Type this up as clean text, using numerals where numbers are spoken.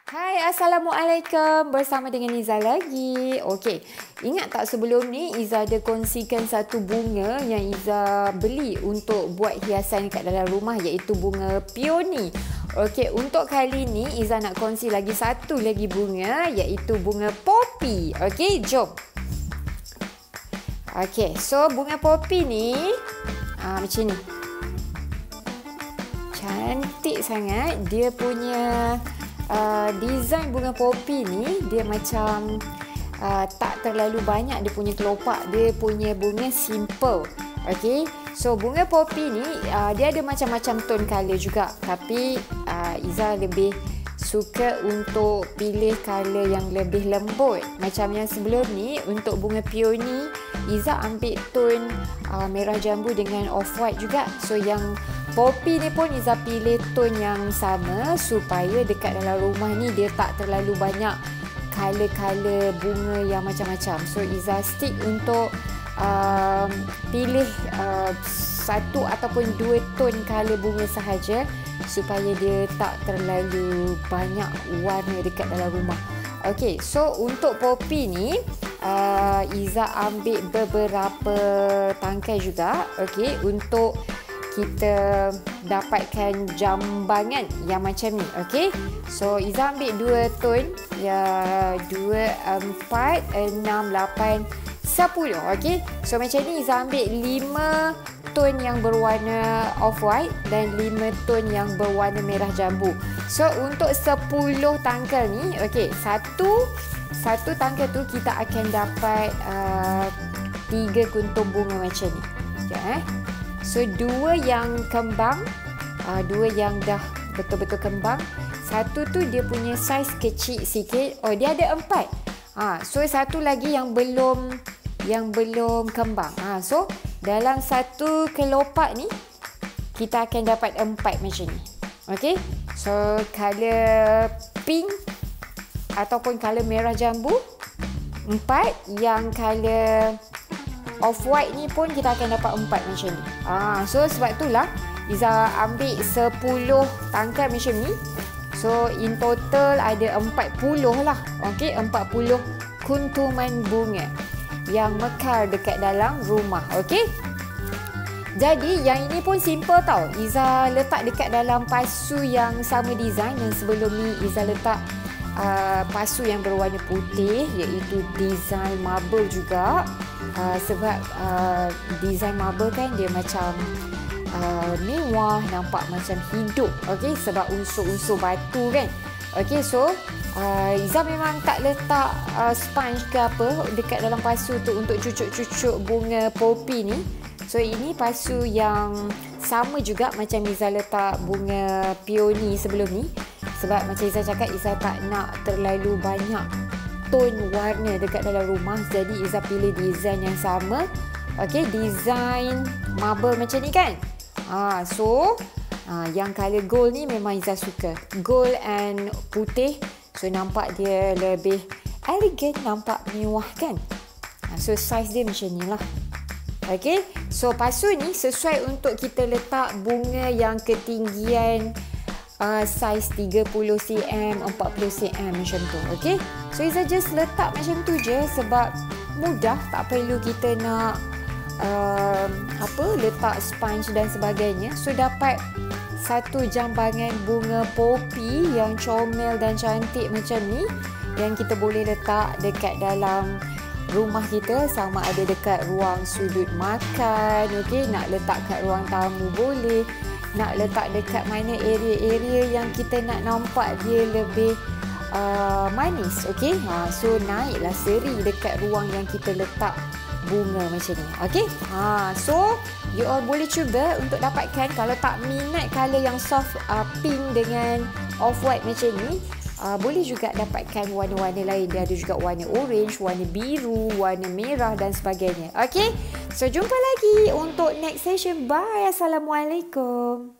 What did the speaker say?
Hai, Assalamualaikum. Bersama dengan Iza lagi. Okey, ingat tak sebelum ni Iza ada kongsikan satu bunga yang Iza beli untuk buat hiasan kat dalam rumah, iaitu bunga peony. Okey, untuk kali ni Iza nak kongsi lagi satu lagi bunga, iaitu bunga poppy. Okey, jom. Okey, so bunga poppy ni macam ni. Cantik sangat. Dia punya design bunga poppy ni dia macam tak terlalu banyak dia punya kelopak, dia punya bunga simple. Okey, so bunga poppy ni dia ada macam-macam tone color juga, tapi Iza lebih suka untuk pilih color yang lebih lembut. Macam yang sebelum ni untuk bunga peony, Iza ambil tone merah jambu dengan off-white juga. So yang poppy ni pun Iza pilih tone yang sama supaya dekat dalam rumah ni dia tak terlalu banyak color-color bunga yang macam-macam. So Iza stick untuk pilih satu ataupun dua tone color bunga sahaja supaya dia tak terlalu banyak warna dekat dalam rumah. Okey, so untuk poppy ni Iza ambil beberapa tangkai juga, okey, untuk kita dapatkan jambangan yang macam ni. Okey, so Iza ambil dua tone, ya, 2, 4, 6, 8, 10. Okey, so macam ni Iza ambil 5 tone yang berwarna off-white dan 5 tone yang berwarna merah jambu. So untuk 10 tangkai ni, okey, satu tangkai tu kita akan dapat 3 kuntung bunga macam ni. Sekejap, So 2 yang kembang, 2 yang dah betul-betul kembang. Satu tu dia punya saiz kecil sikit. Oh, dia ada 4. So satu lagi yang belum kembang. So dalam satu kelopak ni kita akan dapat 4 macam ni. Okey. So color pink ataupun color merah jambu 4, yang color off-white ni pun kita akan dapat 4 macam ni. So sebab itulah Iza ambil 10 tangkai macam ni. So in total ada 40 lah. Okey, 40 kuntuman bunga yang mekar dekat dalam rumah. Okey. Jadi yang ini pun simple tau. Iza letak dekat dalam pasu yang sama design yang sebelum ni. Iza letak pasu yang berwarna putih, iaitu design marble juga. Sebab design marble kan dia macam mewah, nampak macam hidup. Okey, sebab unsur-unsur batu kan. Okey, so Iza memang tak letak sponge ke apa dekat dalam pasu tu untuk cucuk-cucuk bunga poppy ni. So ini pasu yang sama juga macam Iza letak bunga peony sebelum ni. Sebab macam Iza cakap, Iza tak nak terlalu banyak tone warna dekat dalam rumah. Jadi Iza pilih design yang sama. Okey, design marble macam ni kan. So yang color gold ni memang Iza suka. Gold and putih. So nampak dia lebih elegan, nampak mewah kan. So saiz dia macam ni lah. Okey, so pasu ni sesuai untuk kita letak bunga yang ketinggian saiz 30 cm, 40 cm macam tu. Okey, so Iza just letak macam tu je sebab mudah, tak perlu kita nak letak sponge dan sebagainya. So dapat satu jambangan bunga poppy yang comel dan cantik macam ni, yang kita boleh letak dekat dalam rumah kita, sama ada dekat ruang sudut makan. Okey, nak letak kat ruang tamu boleh, nak letak dekat mana area-area yang kita nak nampak dia lebih manis. Okey, so naiklah seri dekat ruang yang kita letak bunga macam ni. Okey, so you all boleh cuba untuk dapatkan. Kalau tak minat color yang soft pink dengan off-white macam ni, boleh juga dapatkan warna-warna lain. Dia ada juga warna orange, warna biru, warna merah dan sebagainya. Okey, so jumpa lagi untuk next session. Bye. Assalamualaikum.